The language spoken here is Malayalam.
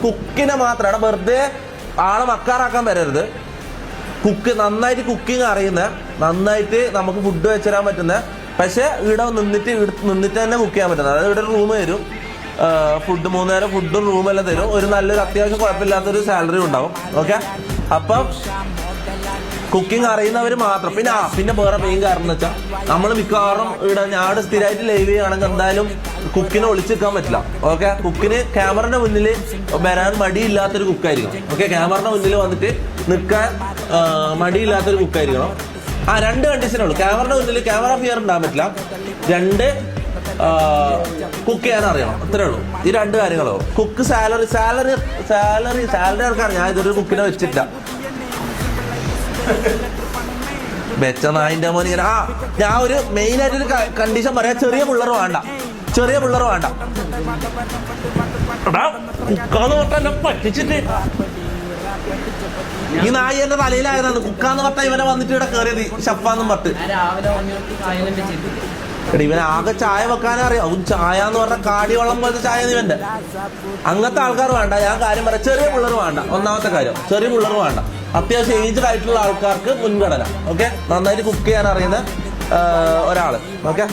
കുക്കിനെ മാത്രമാണ് വെറുതെ ആളെ മക്കാറാക്കാൻ വരരുത്. നന്നായിട്ട് കുക്കിംഗ് അറിയുന്ന, നന്നായിട്ട് നമുക്ക് ഫുഡ് വെച്ചുതരാൻ പറ്റുന്ന, പക്ഷെ ഇവിടെ നിന്നിട്ട് തന്നെ കുക്ക് ചെയ്യാൻ പറ്റുന്നത്. അതായത് ഇവിടെ ഒരു റൂം തരും, ഫുഡ് 3 നേരം ഫുഡും റൂമെല്ലാം തരും, ഒരു നല്ലൊരു അത്യാവശ്യം കുഴപ്പമില്ലാത്തൊരു സാലറി ഉണ്ടാവും. ഓക്കെ, അപ്പം കുക്കിംഗ് അറിയുന്നവർ മാത്രം. പിന്നെ വേറെ മെയിൻ കാരണം എന്ന് വെച്ചാൽ നമ്മൾ മിക്കവാറും ഇവിടെ ഞാൻ സ്ഥിരമായിട്ട് ലൈവ് ചെയ്യുകയാണെങ്കിൽ എന്തായാലും കുക്കിനെ ഒളിച്ചിരിക്കാൻ പറ്റില്ല. ഓക്കെ, കുക്കിന് ക്യാമറയുടെ മുന്നിൽ വരാൻ മടിയില്ലാത്തൊരു കുക്കായിരിക്കണം. ഓക്കെ, ക്യാമറയുടെ മുന്നിൽ വന്നിട്ട് നിൽക്കാൻ മടിയില്ലാത്തൊരു കുക്കായിരിക്കണം. 2 കണ്ടീഷനേ ഉള്ളൂ. ക്യാമറയുടെ മുന്നിൽ ക്യാമറ ഫിയർ ഉണ്ടാകാൻ പറ്റില്ല. 2 കുക്ക് ചെയ്യാൻ അറിയണം. അത്രേ ഉള്ളൂ. ഈ 2 കാര്യങ്ങളോ. കുക്ക് സാലറി ആൾക്കാർ ഞാൻ ഇതൊരു കുക്കിനെ വെച്ചിട്ടില്ല. വെച്ച നായിന്റെ മോൻ ഇങ്ങനെ. ഞാൻ ഒരു മെയിൻ ആയിട്ടൊരു കണ്ടീഷൻ പറയാം, ചെറിയ പിള്ളേർ വേണ്ട. കുക്കാന്ന് പറഞ്ഞ പറ്റിച്ചിട്ട് ഈ നായി എന്റെ തലയിലായതാണ്. കുക്കാന്ന് പറഞ്ഞ ഇവനെ വന്നിട്ട് ഇവിടെ കയറിയത് ഷഫാന്നും പറഞ്ഞിട്ട്. ഇവൻ ആകെ ചായ വെക്കാനേ അറിയാം. അവൻ ചായ എന്ന് പറഞ്ഞ കാടി വെള്ളം പോലത്തെ ചായ ഇവന്റെ. അങ്ങനത്തെ ആൾക്കാർ വേണ്ട. ഞാൻ കാര്യം പറയാം, ചെറിയ പിള്ളേർ വേണ്ട. ഒന്നാമത്തെ കാര്യം, ചെറിയ പിള്ളേർ വേണ്ട. അത്യാവശ്യം ഏജ്ഡ് ആയിട്ടുള്ള ആൾക്കാർക്ക് മുൻഗണന. ഓക്കെ, നന്നായിട്ട് കുക്ക് ചെയ്യാൻ അറിയുന്ന ഒരാള്. ഓക്കെ.